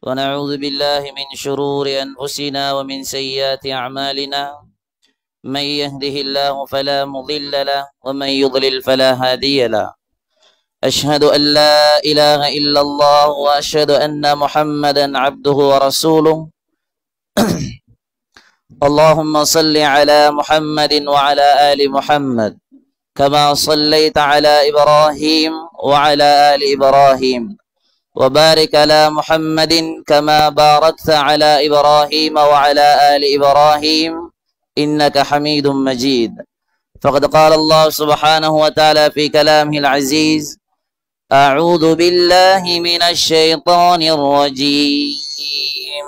ونعوذ بالله من شرور أنفسنا ومن سيئات أعمالنا من يهده الله فلا مضل له ومن يضلل فلا هادي له أشهد أن لا إله إلا الله وأشهد أن محمدا عبده ورسوله اللهم صل على محمد وعلى آل محمد كما صليت على إبراهيم وعلى آل إبراهيم وبارك على محمد كما باركت على إبراهيم وعلى آل إبراهيم إنك حميد مجيد. فقد قال الله سبحانه وتعالى في كلامه العزيز: أعوذ بالله من الشيطان الرجيم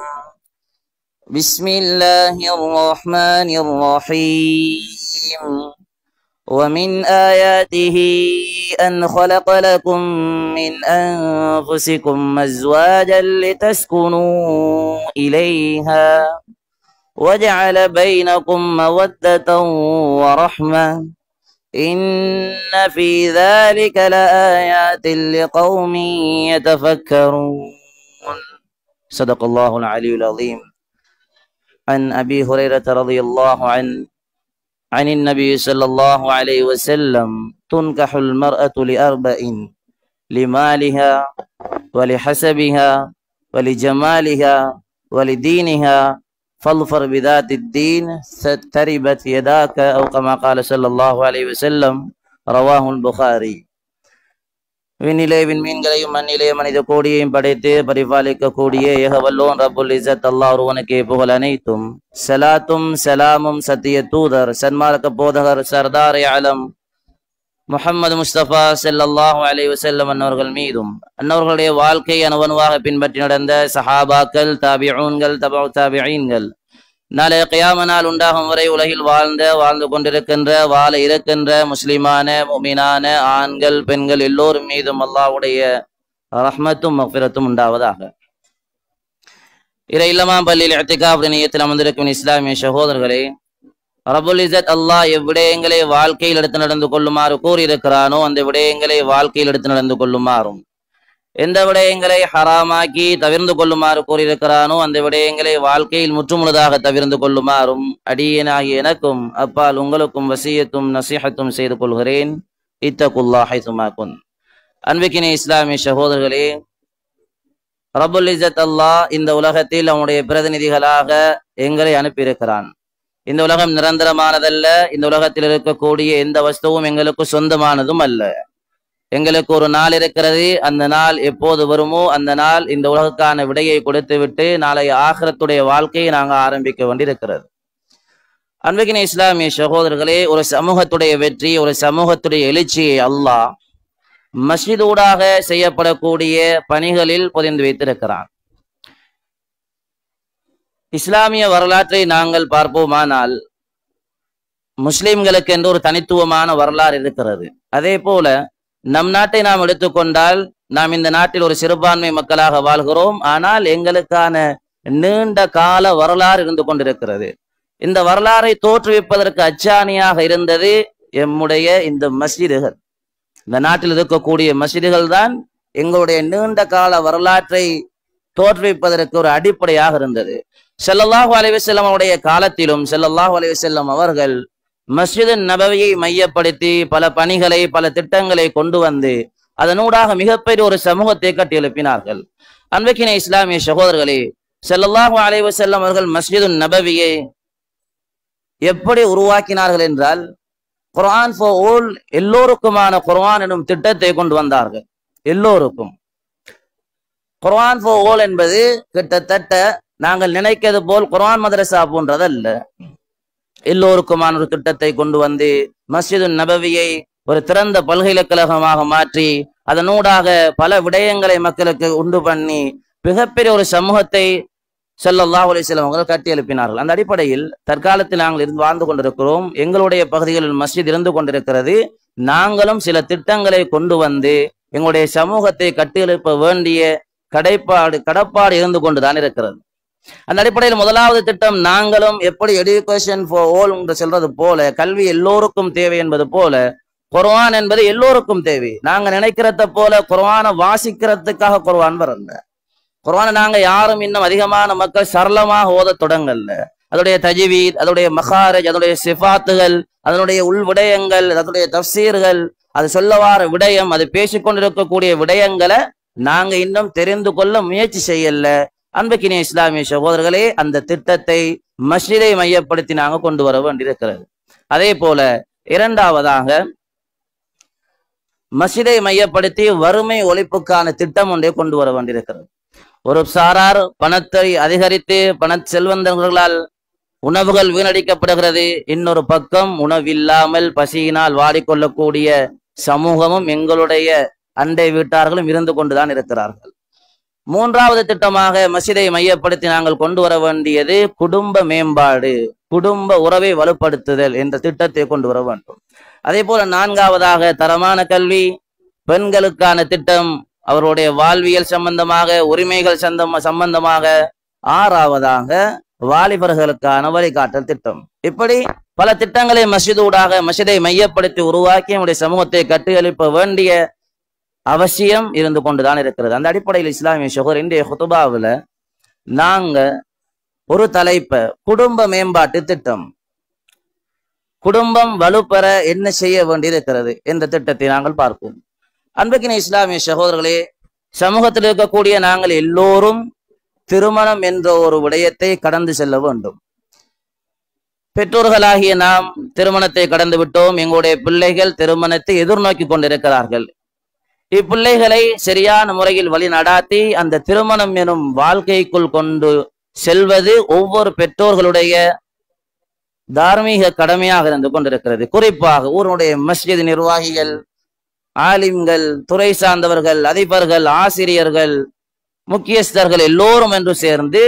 بسم الله الرحمن الرحيم ومن آياته أن خلق لكم من أنفسكم أزواجا لتسكنوا إليها وجعل بينكم مودة ورحمة إن في ذلك لآيات لقوم يتفكرون. صدق الله العلي العظيم. عن أبي هريرة رضي الله عنه عن النبي صلى الله عليه وسلم: تنكح المرأة لأربع: لمالها ولحسبها ولجمالها ولدينها فاظفر بذات الدين تربت يداك أو كما قال صلى الله عليه وسلم. رواه البخاري. விண்ணிலே விண்மீன்களையும் மண்ணிலே மனித கோடியையும் படைத்து பரிபாலிக்கக்கூடிய ஏகவல்லோன் ரப்புல் இஸ்ஸத் அல்லாஹ் ஒருவனுக்கே புகழ் அனைத்தும். சலாத்தும் சலாமும் சத்திய தூதர் சன்மார்க்க போதகர் சர்தார் ஆலம் முஹம்மது முஸ்தபா ஸல்லல்லாஹு அலைஹி வஸல்லம் அன்னவர்கள் மீதும் அன்னவர்களுடைய வாழ்க்கை அனுவனுவாக பின்பற்றி நடந்த சஹாபாக்கள், தாபிஊன்கள், தபஉ தாபிஈன்கள், நாளைய கியாம நாள் உண்டாகும் வரை உலகில் வாழ்ந்து கொண்டிருக்கின்ற வாழ இருக்கின்ற முஸ்லிமான முஃமினான ஆண்கள் பெண்கள் எல்லோரும் மீதும் அல்லாஹ்வுடைய ரஹ்மத்தும் மக்ஃபிரத்தும் உண்டாவதாக. இறை இல்லமா பள்ளியில் இஅ்திகாஃப் நியத்தில் அமர்ந்திருக்கும் இஸ்லாமிய சகோதரர்களே, ரப்புல் இஸ்ஸத் அல்லாஹ் எவ்விடயங்களை வாழ்க்கையில் எடுத்து நடந்து கொள்ளுமாறு கூறியிருக்கிறானோ அந்த விடயங்களை வாழ்க்கையில் எடுத்து நடந்து கொள்ளுமாறும், எந்த விடயங்களை ஹராமாக்கி தவிர்ந்து கொள்ளுமாறு கூறியிருக்கிறானோ அந்த விடயங்களை வாழ்க்கையில் முற்றுமுழுதாக தவிர்ந்து கொள்ளுமாறும் அடியேனாகிய எனக்கும் அப்பால் உங்களுக்கும் வசியத்தும் நசீஹத்தும் செய்து கொள்கிறேன். இத்தகுல்லாஹ் ஹைசுமா குன். அன்பிக்கின இஸ்லாமிய சகோதரர்களே, ரப்புல் இஸ்ஸத் அல்லாஹ் இந்த உலகத்தில் அவனுடைய பிரதிநிதிகளாக எங்களை அனுப்பியிருக்கிறான். இந்த உலகம் நிரந்தரமானதல்ல. இந்த உலகத்தில் இருக்கக்கூடிய எந்த வஸ்துவும் எங்களுக்கு சொந்தமானதும் அல்ல. எங்களுக்கு ஒரு நாள் இருக்கிறது. அந்த நாள் எப்போது வருமோ அந்த நாள் இந்த உலகக்கான விடையை கொடுத்து விட்டு நாளைய ஆகிரத்துடைய வாழ்க்கையை நாங்கள் ஆரம்பிக்க வேண்டியிருக்கிறது. அன்பிக்கின இஸ்லாமிய சகோதரர்களே, ஒரு சமூகத்துடைய வெற்றி, ஒரு சமூகத்துடைய எழுச்சியை அல்லாஹ் மஸ்ஜித் ஊடாக செய்யப்படக்கூடிய பணிகளில் பொதிந்து வைத்திருக்கிறான். இஸ்லாமிய வரலாற்றை நாங்கள் பார்ப்போமானால் முஸ்லிம்களுக்கு என்று ஒரு தனித்துவமான வரலாறு இருக்கிறது. அதே போல நம் நாட்டை நாம் எடுத்துக்கொண்டால் நாம் இந்த நாட்டில் ஒரு சிறுபான்மை மக்களாக வாழ்கிறோம். ஆனால் எங்களுக்கான நீண்ட கால வரலாறு இருந்து கொண்டிருக்கிறது. இந்த வரலாறை தோற்றுவிப்பதற்கு அச்சாணியாக இருந்தது எம்முடைய இந்த மஸ்ஜிதுகள். இந்த நாட்டில் இருக்கக்கூடிய மஸ்ஜிதுகள் தான் எங்களுடைய நீண்ட கால வரலாற்றை தோற்றுவிப்பதற்கு ஒரு அடிப்படையாக இருந்தது. ஸல்லல்லாஹு அலைஹி வஸல்லம் அவருடைய காலத்திலும் ஸல்லல்லாஹு அலைஹி வஸல்லம் அவர்கள் மஸ்ஜித் நபவியை மையப்படுத்தி பல பணிகளை பல திட்டங்களை கொண்டு வந்து அதனூடாக மிகப்பெரிய ஒரு சமூகத்தை கட்டி எழுப்பினார்கள். அன்பிக்கின இஸ்லாமிய சகோதரர்களே, ஸல்லல்லாஹு அலைஹி வஸல்லம் அவர்கள் மஸ்ஜித் நபவியை எப்படி உருவாக்கினார்கள் என்றால், குர்ஆன் ஃபார் ஆல், எல்லோருக்குமான குர்ஆன் எனும் திட்டத்தை கொண்டு வந்தார்கள். எல்லோருக்கும் குர்ஆன் ஃபார் ஆல் என்பது கிட்டத்தட்ட நாங்கள் நினைக்கிறது போல் குர்ஆன் மதரசா போன்றதல்ல. எல்லோருக்குமான ஒரு திட்டத்தை கொண்டு வந்து மஸ்ஜித் நபவியை ஒரு திறந்த பல்கலைக்கழகமாக மாற்றி அதனூடாக பல விடயங்களை மக்களுக்கு உண்டு பண்ணி மிகப்பெரிய ஒரு சமூகத்தை ஸல்லல்லாஹு அலைஹி வஸல்லம் அவர்கள் கட்டி எழுப்பினார்கள். அந்த அடிப்படையில் தற்காலத்தில் நாங்கள் இருந்து வாழ்ந்து கொண்டிருக்கிறோம். எங்களுடைய பகுதிகளில் மஸ்ஜித் இருந்து கொண்டிருக்கிறது. நாங்களும் சில திட்டங்களை கொண்டு வந்து எங்களுடைய சமூகத்தை கட்டியெழுப்ப வேண்டிய கடப்பாடு இருந்து கொண்டுதான் இருக்கிறது. அந்த அடிப்படையில் முதலாவது திட்டம், நாங்களும் எப்படி எடுகேஷன் ஃபார் ஆல் என்று சொல்றது போல, கல்வி எல்லோருக்கும் தேவை என்பது போல குர்ஆன் என்பது எல்லோருக்கும் தேவை. நாங்க நினைக்கிறத போல குர்ஆனை வாசிக்கிறதுக்காக குர்ஆன் வரல. குர்ஆனை நாங்க யாரும் இன்னும் அதிகமான மக்கள் சரளமாக ஓத தொடங்கல. அதனுடைய தஜ்வீத், அதனுடைய மகாரஜ், அதனுடைய சிஃபாத்துகள், அதனுடைய உள் விடயங்கள், அதனுடைய தஃசீர்கள், அது சொல்லவார விடயம், அது பேசிக்கொண்டிருக்கக்கூடிய விடயங்களை நாங்க இன்னும் தெரிந்து கொள்ள முயற்சி செய்யல. அன்புக்கினிய இஸ்லாமிய சகோதரர்களே, அந்த திட்டத்தை மஸ்ஜிதை மையப்படுத்தி நாங்க கொண்டு வர வேண்டியிருக்கிறது. அதே போல இரண்டாவதாக மஸ்ஜிதை மையப்படுத்தி வறுமை ஒழிப்புக்கான திட்டம் ஒன்றை கொண்டு வர வேண்டியிருக்கிறது. ஒரு சாரார் பணத்தை அதிகரித்து பண செல்வந்தர்களால் உணவுகள் வீணடிக்கப்படுகிறது. இன்னொரு பக்கம் உணவில்லாமல் பசியினால் வாடிக்கொள்ளக்கூடிய சமூகமும் எங்களுடைய அண்டை வீட்டார்களும் இருந்து கொண்டுதான் இருக்கிறார்கள். மூன்றாவது திட்டமாக மஸ்ஜிதை மையப்படுத்தி நாங்கள் கொண்டு வர வேண்டியது குடும்ப மேம்பாடு, குடும்ப உறவை வலுப்படுத்துதல் என்ற திட்டத்தை கொண்டு வர வேண்டும். அதே போல நான்காவதாக தரமான கல்வி, பெண்களுக்கான திட்டம், அவருடைய வாழ்வியல் சம்பந்தமாக, உரிமைகள் சம்பந்தமாக. ஆறாவதாக வாலிபர்களுக்கான வழிகாட்டல் திட்டம். இப்படி பல திட்டங்களை மஸ்ஜிதூடாக மஸ்ஜிதை மையப்படுத்தி உருவாக்கி நம்முடைய சமூகத்தை கட்டியெழுப்ப வேண்டிய அவசியம் இருந்து கொண்டுதான் இருக்கிறது. அந்த அடிப்படையில் இஸ்லாமிய சகோதரர், இன்றைய குதுபாவில் நாங்க ஒரு தலைப்பை குடும்ப மேம்பாட்டு திட்டம், குடும்பம் வலுப்பெற என்ன செய்ய வேண்டியிருக்கிறது என்ற திட்டத்தை நாங்கள் பார்ப்போம். அன்புக்கின இஸ்லாமிய சகோதரர்களே, சமூகத்தில் இருக்கக்கூடிய நாங்கள் எல்லோரும் திருமணம் என்ற ஒரு விடயத்தை கடந்து செல்ல வேண்டும். பெற்றோர்களாகிய நாம் திருமணத்தை கடந்து விட்டோம். எங்களுடைய பிள்ளைகள் திருமணத்தை எதிர்நோக்கி கொண்டிருக்கிறார்கள். இப்பிள்ளைகளை சரியான முறையில் வழி நடாத்தி அந்த திருமணம் எனும் வாழ்க்கைக்குள் கொண்டு செல்வது ஒவ்வொரு பெற்றோர்களுடைய தார்மீக கடமையாக இருந்து கொண்டிருக்கிறது. குறிப்பாக ஊருடைய மஸ்ஜித் நிர்வாகிகள், ஆலிம்கள், துறை சார்ந்தவர்கள், அதிபர்கள், ஆசிரியர்கள், முக்கியஸ்தர்கள் எல்லோரும் என்று சேர்ந்து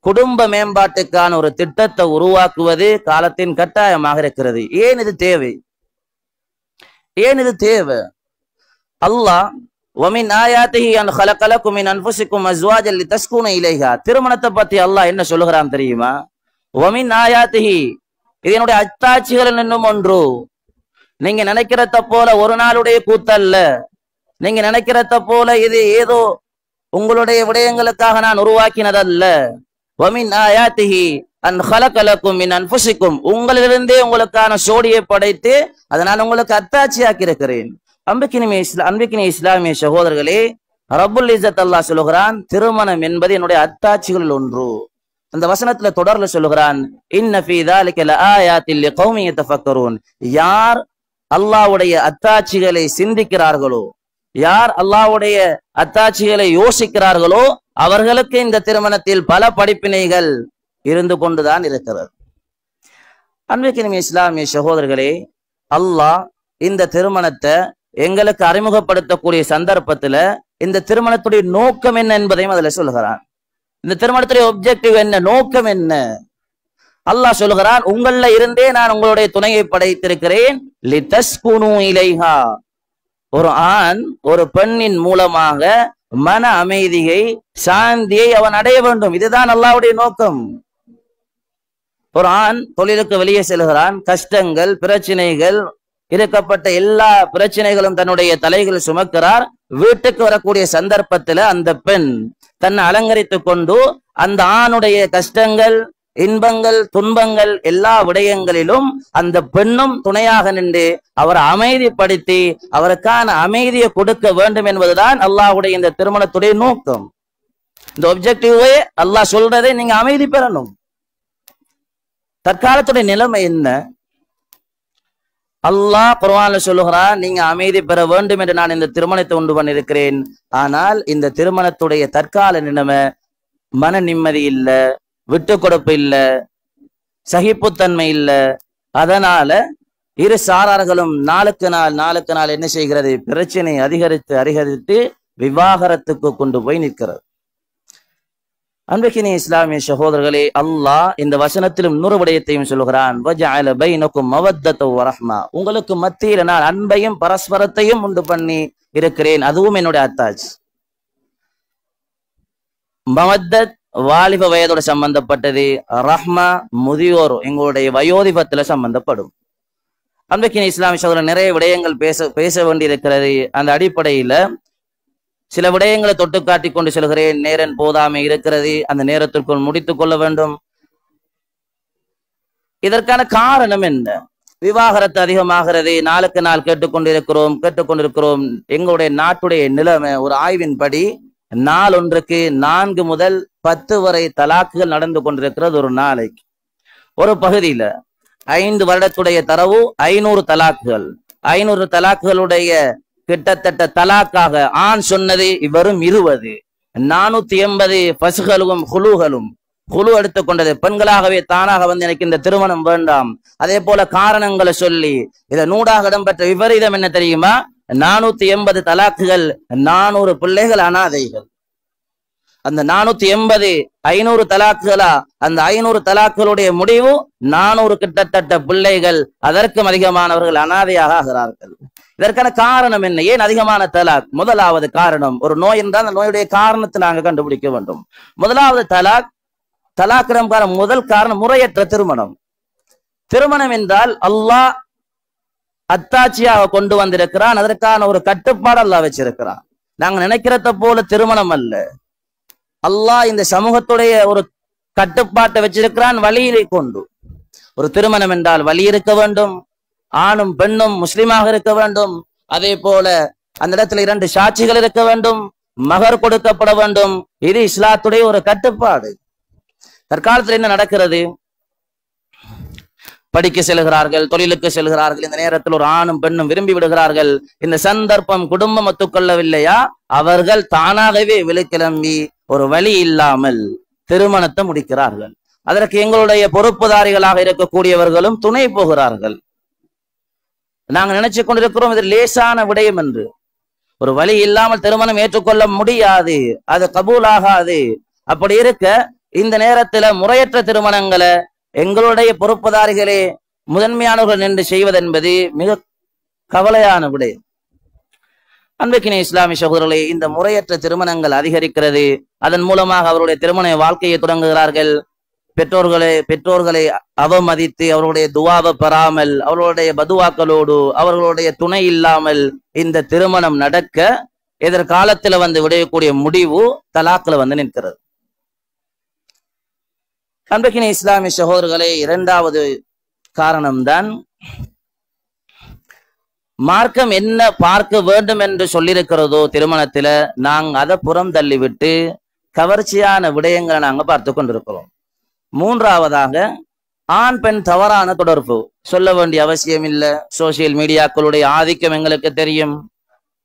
குடும்ப மேம்பாட்டுக்கான ஒரு திட்டத்தை உருவாக்குவது காலத்தின் கட்டாயமாக இருக்கிறது. ஏன் இது தேவை? ஏன் இது தேவை? அல்லாஹ் வமின் ஆயாத்திஹி அன் ஹலகலக்கும் மின் அன்ஃபுசிக்கும் அஸ்வாஜன் லிதஸ்குனு இலைஹா, திருமணத்தை பத்தி அல்லாஹ் என்ன சொல்லுகிறான் தெரியுமா? வமின் ஆயாத்திஹி, இதனுடைய அத்தாட்சிகள் என்னும் ஒன்று. நீங்க நினைக்கிறத போல ஒரு நாளுடைய கூத்தல்ல. நீங்க நினைக்கிறத போல இது ஏதோ உங்களுடைய விடயங்களுக்காக நான் உருவாக்கினதல்ல. வமின் ஆயாத்திஹி அன் ஹலகலக்கும் மின் அன்ஃபுசிக்கும், உங்களிலிருந்தே உங்களுக்கான சோடியை படைத்து அதை நான் உங்களுக்கு அத்தாட்சியாக்கி இருக்கிறேன். அன்பிக்கினிய இஸ்லாமிய சகோதரர்களே, ரப்புல் இஸ்ஸத் அல்லாஹ் சொல்லுகிறான், திருமணம் என்பது என்னுடைய அத்தாட்சிகளில் ஒன்று. அந்த வசனத்துல தொடர்ல சொல்லுகிறான், இன்ன ஃபீ ذلك لآيات لقوم يتفكرون, யார் அல்லாஹ்வுடைய அத்தாட்சிகளை சிந்திக்கிறார்களோ, யார் அல்லாஹ்வுடைய அத்தாட்சிகளை யோசிக்கிறார்களோ அவர்களுக்கு இந்த திருமணத்தில் பல படிப்பினைகள் இருந்து கொண்டுதான் இருக்கிறது. அன்பிக்கினிய இஸ்லாமிய சகோதரர்களே, அல்லாஹ் இந்த திருமணத்தை எங்களுக்கு அறிமுகப்படுத்தக்கூடிய சந்தர்ப்பத்துல இந்த திருமணத்துடைய நோக்கம் என்ன என்பதையும் அதுல சொல்லுகிறான். இந்த திருமணத்துடைய ஒப்ஜெக்டிவ் என்ன, நோக்கம் என்ன? அல்லாஹ் சொல்லுகிறான், உங்கள இருந்தே நான் உங்களுடைய துணையை படைத்திருக்கிறேன். லிதஸ்குனு இலைஹா, ஒரு ஆண் ஒரு பெண்ணின் மூலமாக மன அமைதியை, சாந்தியை அவன் அடைய வேண்டும். இதுதான் அல்லாஹ்வுடைய நோக்கம். ஒரு ஆண் தொழிலுக்கு வெளியே செல்கிறான், கஷ்டங்கள், பிரச்சனைகள், இருக்கப்பட்ட எல்லா பிரச்சனைகளும் தன்னுடைய தலைகள் சுமக்கிறார். வீட்டுக்கு வரக்கூடிய சந்தர்ப்பத்துல அந்த பெண் தன்னை அலங்கரித்துக் கொண்டு அந்த ஆணுடைய கஷ்டங்கள், இன்பங்கள், துன்பங்கள் எல்லா விடயங்களிலும் அந்த பெண்ணும் துணையாக நின்று அவரை அமைதிப்படுத்தி அவருக்கான அமைதியை கொடுக்க வேண்டும் என்பதுதான் அல்லாஹ்வுடைய இந்த திருமணத்துடைய நோக்கம். இந்த ஒப்ஜெக்டிவே அல்லாஹ் சொல்றதை நீங்க அமைதி பெறணும். தற்காலத்துடைய நிலைமை என்ன? அல்லாஹ் குர்ஆன்ல சொல்லுகிறான், நீங்க அமைதி பெற வேண்டும் என்று நான் இந்த திருமணத்தை உண்டு பண்ணியிருக்கிறேன். ஆனால் இந்த திருமணத்துடைய தற்கால நிலைமை மன நிம்மதி இல்ல, விட்டு கொடுப்பு இல்ல, சகிப்புத்தன்மை இல்ல. அதனால இரு சாரார்களும் நாளுக்கு நாள் என்ன செய்கிறது? பிரச்சனை அதிகரித்து விவாகரத்துக்கு கொண்டு போய் நிற்கிறது. அன்பிக்கினிய இஸ்லாமிய சகோதரர்களே, அல்லாஹ் இந்த வசனத்திலும் இன்னொரு விடயத்தையும் சொல்லுகிறான், வஜஅல பைனக்கும் மவத்தத வ ரஹ்மா, உங்களுக்கு மத்தியில நான் அன்பையும் பரஸ்பரத்தையும் உண்டு பண்ணி இருக்கிறேன். அதுவும் என்னுடைய அத்தாட்சி. மவத்தத் வாலிப வயதோடு சம்பந்தப்பட்டது, ரஹ்மா முதியோர் எங்களுடைய வயோதிபத்துல சம்பந்தப்படும். அன்றைக்கு இஸ்லாமிய சகோதரர் நிறைய விடயங்கள் பேச வேண்டியிருக்கிறது. அந்த அடிப்படையில சில விடயங்களை தொட்டு காட்டி கொண்டு செல்கிறேன். நேரம் போதாமை இருக்கிறது, அந்த நேரத்திற்குள் முடித்துக் கொள்ள வேண்டும். இதற்கான காரணம் என்ன? விவாகரத்து அதிகமாகிறது, நாளுக்கு நாள் கேட்டுக்கொண்டிருக்கிறோம். எங்களுடைய நாட்டுடைய நிலைமை ஒரு ஆய்வின்படி நாள் ஒன்றுக்கு 4 முதல் 10 வரை தலாக்குகள் நடந்து கொண்டிருக்கிறது. ஒரு நாளைக்கு ஒரு பகுதியில 5 வருடத்துடைய தரவு 500 தலாக்குகள். 500 தலாக்குகளுடைய கிட்டத்தட்ட தலாக்காக ஆண் சொன்னது வெறும் 20. 480 பசுகளும் குழுகளும் குழு எடுத்துக்கொண்டது. பெண்களாகவே தானாக வந்து எனக்கு இந்த திருமணம் வேண்டாம், அதே போல காரணங்களை சொல்லி இதை நூடாக இடம்பெற்ற விபரீதம் என்ன தெரியுமா? 480 தலாக்குகள், 400 பிள்ளைகள் அனாதைகள். அந்த 480 500 தலாக்குகளா? அந்த 500 தலாக்குகளுடைய முடிவு 400 கிட்டத்தட்ட பிள்ளைகள், அதற்கும் அதிகமானவர்கள் அனாதையாக ஆகிறார்கள். இதற்கான காரணம் என்ன? ஏன் அதிகமான தலாக்? முதலாவது காரணம், ஒரு நோய் என்றால் அந்த நோயுடைய காரணத்தை நாங்கள் கண்டுபிடிக்க வேண்டும். முதலாவது தலாக்கிற முதல் காரணம் முறையற்ற திருமணம். திருமணம் என்றால் அல்லாஹ் அத்தாட்சியாக கொண்டு வந்திருக்கிறான், அதற்கான ஒரு கட்டுப்பாடு அல்லாஹ் வச்சிருக்கிறான். நாங்க நினைக்கிறத போல திருமணம் அல்ல. அல்லாஹ் இந்த சமூகத்துடைய ஒரு கட்டுப்பாட்டை வச்சிருக்கிறான், வழியிலே கொண்டு. ஒரு திருமணம் என்றால் வழி இருக்க வேண்டும், ஆணும் பெண்ணும் முஸ்லிமாக இருக்க வேண்டும், அதே போல அந்த இடத்துல 2 சாட்சிகள் இருக்க வேண்டும், மகர் கொடுக்கப்பட வேண்டும். இது இஸ்லாத்துடைய ஒரு கட்டுப்பாடு. தற்காலத்தில் என்ன நடக்கிறது? படிக்க செல்கிறார்கள், தொழிலுக்கு செல்கிறார்கள். இந்த நேரத்தில் ஒரு ஆணும் பெண்ணும் விரும்பி விடுகிறார்கள். இந்த சந்தர்ப்பம் குடும்பம் ஒத்துக்கொள்ளவில்லையா, அவர்கள் தானாகவே வெளிக்கிளம்பி ஒரு வழி இல்லாமல் திருமணத்தை முடிக்கிறார்கள். அதற்கு எங்களுடைய பொறுப்புதாரிகளாக இருக்கக்கூடியவர்களும் துணை போகிறார்கள். நாங்கள் நினைச்சு கொண்டிருக்கிறோம் இது லேசான விடயம் என்று. ஒரு வழி இல்லாமல் திருமணம் ஏற்றுக்கொள்ள முடியாது, அது கபூலாகாது. அப்படி இருக்க இந்த நேரத்துல முறையற்ற திருமணங்களை எங்களுடைய பொறுப்புதாரிகளே முதன்மையானவர்கள் நின்று செய்வதென்பது மிக கவலையான விடயம். அன்பிற்கினிய இஸ்லாமிய சகோதரர்களே, இந்த முறையற்ற திருமணங்கள் அதிகரிக்கிறது. அதன் மூலமாக அவருடைய திருமண வாழ்க்கையை தொடங்குகிறார்கள். பெற்றோர்களை அவமதித்து அவர்களுடைய துவாவை பெறாமல், அவர்களுடைய பதுவாக்களோடு அவர்களுடைய துணை இல்லாமல் இந்த திருமணம் நடக்க எதிர்காலத்துல வந்து விடையக்கூடிய முடிவு தலாக்குல வந்து நிற்கிறது. அன்பிற்கினிய இஸ்லாமிய சகோதரர்களே, 2வது காரணம்தான் மார்க்கம் என்ன பார்க்க வேண்டும் என்று சொல்லியிருக்கிறதோ திருமணத்துல நாங்க அதை புறம் தள்ளிவிட்டு கவர்ச்சியான விடயங்களை நாங்க பார்த்து கொண்டிருக்கிறோம். 3வதாக ஆண் பெண் தவறான தொடர்பு. சொல்ல வேண்டிய அவசியம் இல்லை, சோசியல் மீடியாக்களுடைய ஆதிக்கம் எங்களுக்கு தெரியும்.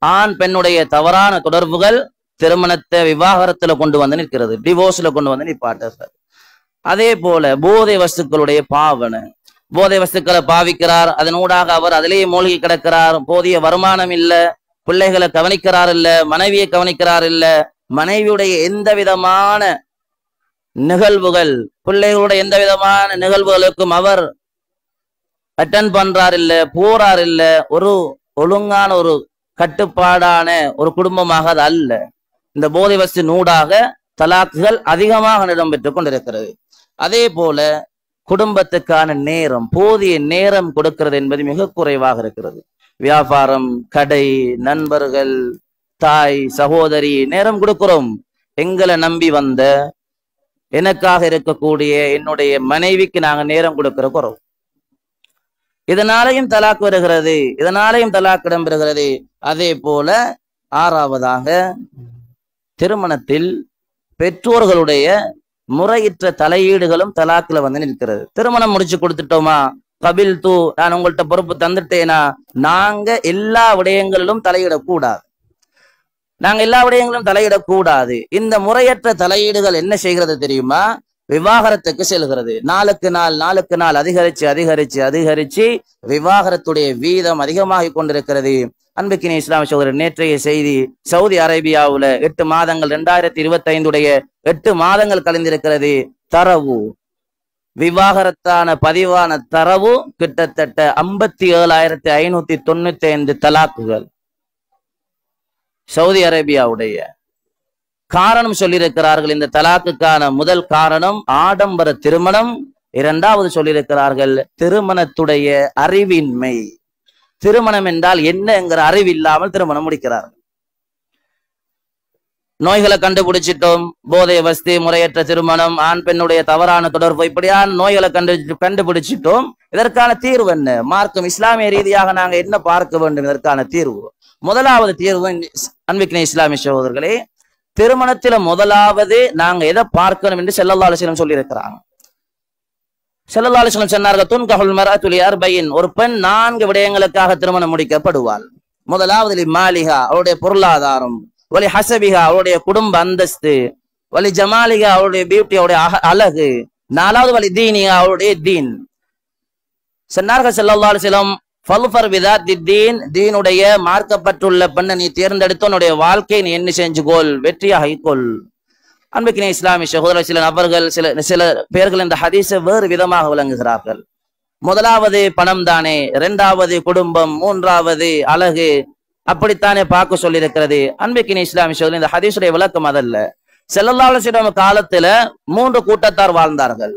ஆண் பெண்ணுடைய தவறான தொடர்புகள் திருமணத்தை விவாகரத்துல கொண்டு வந்து நிற்கிறது, டிவோர்ஸ்ல கொண்டு வந்து நிப்பாட்டுகிறது. அதே போல போதை வஸ்துக்களுடைய பாவனை. போதை வஸ்துக்களை பாவிக்கிறார், அதனூடாக அவர் அதிலேயே மூழ்கி கிடக்கிறார். போதிய வருமானம் இல்ல, பிள்ளைகளை கவனிக்கிறார் இல்ல, மனைவியை கவனிக்கிறார் இல்ல, மனைவியுடைய எந்த விதமான நிகழ்வுகள், பிள்ளைகளுடைய எந்த விதமான நிகழ்வுகளுக்கும் அவர் அட்டன் பண்றார் இல்ல, போறார் இல்ல. ஒரு ஒழுங்கான ஒரு கட்டுப்பாடான ஒரு குடும்பமாக அது அல்ல. இந்த போதை வஸ்து நூடாக தலாக்குகள் அதிகமாக இடம்பெற்றுக் கொண்டிருக்கிறது. அதே போல குடும்பத்துக்கான நேரம், போதிய நேரம் கொடுக்கிறது என்பது மிக குறைவாக இருக்கிறது. வியாபாரம், கடை, நண்பர்கள், தாய், சகோதரி நேரம் கொடுக்கிறோம். எங்களை நம்பி வந்த எனக்காக இருக்கக்கூடிய என்னுடைய மனைவிக்கு நாங்க நேரம் கொடுக்கிற குறவு. இதனாலையும் தலாக் வருகிறது, இதனாலையும் தலாக் இடம்பெறுகிறது. அதே போல 6வதாக திருமணத்தில் பெற்றோர்களுடைய முறையற்ற தலையீடுகளும் தலாக்குல வந்து நிற்கிறது. திருமணம் முடிச்சு கொடுத்துட்டோமா, கபில் தூ, நான் உங்கள்கிட்ட பொறுப்பு தந்துட்டேனா, நாங்க எல்லா விடயங்களிலும் தலையிடக்கூடாது. தலையிடக்கூடாது. இந்த முறையற்ற தலையீடுகள் என்ன செய்கிறது தெரியுமா? விவாகரத்துக்கு செல்கிறது. நாளுக்கு நாள் அதிகரிச்சு விவாகரத்துடைய வீதம் அதிகமாகி கொண்டிருக்கிறது. அன்பிற்கினிய இஸ்லாமிய சகோதரர், நேற்றைய செய்தி, சவுதி அரேபியாவுல 8 மாதங்கள் 2025 8 மாதங்கள் கழிந்திருக்கிறது. தரவு, விவாகரத்தான பதிவான தரவு கிட்டத்தட்ட 57,595 தலாக்குகள். சவுதி அரேபியாவுடைய காரணம் சொல்லியிருக்கிறார்கள். இந்த தலாக்குக்கான முதல் காரணம் ஆடம்பர திருமணம், இரண்டாவது சொல்லியிருக்கிறார்கள் திருமணத்துடைய அறிவின்மை. திருமணம் என்றால் என்ன என்கிற அறிவில்லாமல் திருமணம் முடிக்கிறார்கள். நோய்களை கண்டுபிடிச்சிட்டோம், போதை வஸ்தி, முறையற்ற திருமணம், ஆண் பெண்ணுடைய தவறான தொடர்பு, இப்படியான நோய்களை கண்டுபிடிச்சிட்டோம். இதற்கான தீர்வு என்ன? மார்க்கம் இஸ்லாமிய ரீதியாக நாங்க என்ன பார்க்க வேண்டும்? இதற்கான தீர்வு, முதலாவது தீர்வு அன்பிக்கின இஸ்லாமிய சகோதரர்களே, திருமணத்தில முதலாவது நாங்க எதை பார்க்கணும் என்று ஸல்லல்லாஹு அலைஹி வஸல்லம் சொல்லி இருக்கிறாங்க. ஸல்லல்லாஹு அலைஹி வஸல்லம் சொன்னார்கள், துன்கஹுல் மர்அத்து லிஅர்பயின், ஒரு பெண் 4 விடயங்களுக்காக திருமணம் முடிக்கப்படுவாள். முதலாவது லிமாலிஹா, அவருடைய பொருளாதாரம், வலி ஹசபிஹா, அவருடைய குடும்ப அந்தஸ்து, வலி ஜமாலிஹா, அவருடைய பியூட்டி, அவருடைய அழகு, 4வது வலி தீனிஹா, அவருடைய தீன். சொன்னார்கள் ஸல்லல்லாஹு அலைஹி வஸல்லம், ஃபல்ஃபர் பிதாத்தி தீன், தீனுடைய மார்க்கப்பட்டுள்ள பெண்ணை நீ தேர்ந்தெடுத்து உன்னுடைய வாழ்க்கையை நீ என்ன செஞ்சுக்கொள், வெற்றியாக கொள். அன்பிக்கின இஸ்லாமிய சகோதரர், சில நபர்கள் சில பேர்கள் இந்த ஹதீஸை வேறு விதமாக விளங்குகிறார்கள். முதலாவது பணம் தானே, 2வது குடும்பம், 3வது அழகு, அப்படித்தானே பார்க்க சொல்லியிருக்கிறது. அன்பிக்கின இஸ்லாமிய சகோதரர், இந்த ஹதீஸுடைய விளக்கம் அதல்ல. ஸல்லல்லாஹு அலைஹி வஸல்லம் காலத்துல 3 கூட்டத்தார் வாழ்ந்தார்கள்.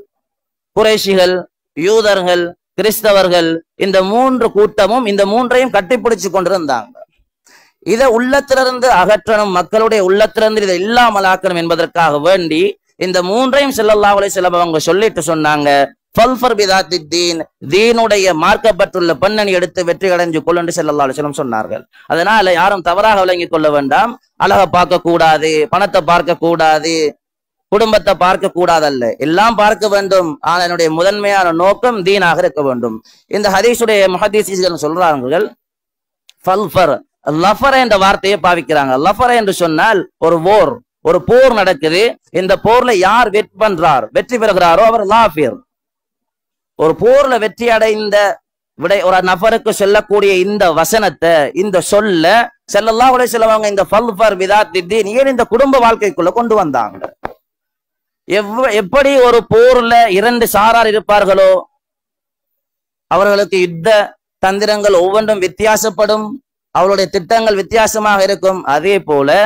குறைஷிகள், யூதர்கள், கிறிஸ்தவர்கள். இந்த 3 கூட்டமும் இந்த 3ஐயும் கட்டிப்பிடிச்சு கொண்டிருந்தாங்க. இதை உள்ளத்திலிருந்து அகற்றணும், மக்களுடைய உள்ளத்திலிருந்து இதை இல்லாமல் ஆக்கணும் என்பதற்காக வேண்டி இந்த 3ஐயும் ஸல்லல்லாஹு அலைஹி வஸல்லம் அவங்க சொல்லிட்டு சொன்னாங்க, ஃபல்ஃபர் பிதாத்தி தீன், தீனுடைய மார்க்கப்பட்டுள்ள பெண்ணை எடுத்து வெற்றி அடைஞ்சு கொள் என்று ஸல்லல்லாஹு அலைஹி வஸல்லம் சொன்னார்கள். அதனால யாரும் தவறாக விளங்கிக் கொள்ள வேண்டாம். அழகை பார்க்க கூடாது, பணத்தை பார்க்க கூடாது, குடும்பத்தை பார்க்க கூடாதல்ல, எல்லாம் பார்க்க வேண்டும். ஆனால் என்னுடைய முதன்மையான நோக்கம் தீனாக இருக்க வேண்டும். இந்த ஹதீஸுடைய முஹத்திஸீன்கள் சொல்றார்கள், ஃபல்ஃபர், லஃபர் என்ற வார்த்தையை பாவிக்கிறாங்க. லஃபர் என்று சொன்னால் ஒரு போர் நடக்குது. இந்த போர்ல யார் வெற்றி பெறுகிறாரோ அவர் லாஃபிர். ஒரு போர்ல வெற்றி அடைந்த ஒரு நபருக்கு சொல்லக்கூடிய இந்த வசனத்தை, இந்த சொல்ல ஸல்லல்லாஹு அலைஹி வஸல்லம் இந்த ஃபல்ஃபர் பிதாத்தி தீன் ஏன் இந்த குடும்ப வாழ்க்கைக்குள்ள கொண்டு வந்தாங்க. எப்படி ஒரு போர்ல 2 சாரார் இருப்பார்களோ அவர்களுக்கு யுத்த தந்திரங்கள் ஒவ்வொன்றும் வித்தியாசப்படும், அவருடைய திட்டங்கள் வித்தியாசமாக இருக்கும். அதே போல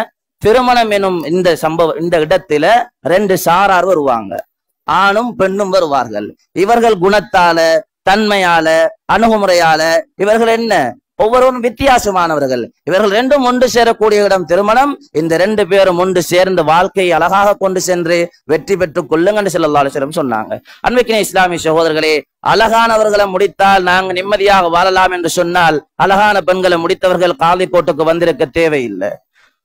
திருமணம் எனும் இந்த இடத்துல 2 சாரார் வருவாங்க, ஆணும் பெண்ணும் வருவார்கள். இவர்கள் குணத்தால, தன்மையால, அணுகுமுறையால இவர்கள் என்ன ஒவ்வொருவரும் வித்தியாசமானவர்கள். இவர்கள் 2ம் ஒன்று சேரக்கூடிய இடம் திருமணம். இந்த 2 பேரும் ஒன்று சேர்ந்து வாழ்க்கையை அழகாக கொண்டு சென்று வெற்றி பெற்றுக் கொள்ளுங்க என்று ஸல்லல்லாஹு அலைஹி வஸல்லம் சொன்னாங்க. அன்பிக்கின இஸ்லாமிய சகோதரர்களே, அழகானவர்களை முடித்தால் நாங்க நிம்மதியாக வாழலாம் என்று சொன்னால், அழகான பெண்களை முடித்தவர்கள் காலி கோட்டுக்கு வந்திருக்க தேவையில்லை.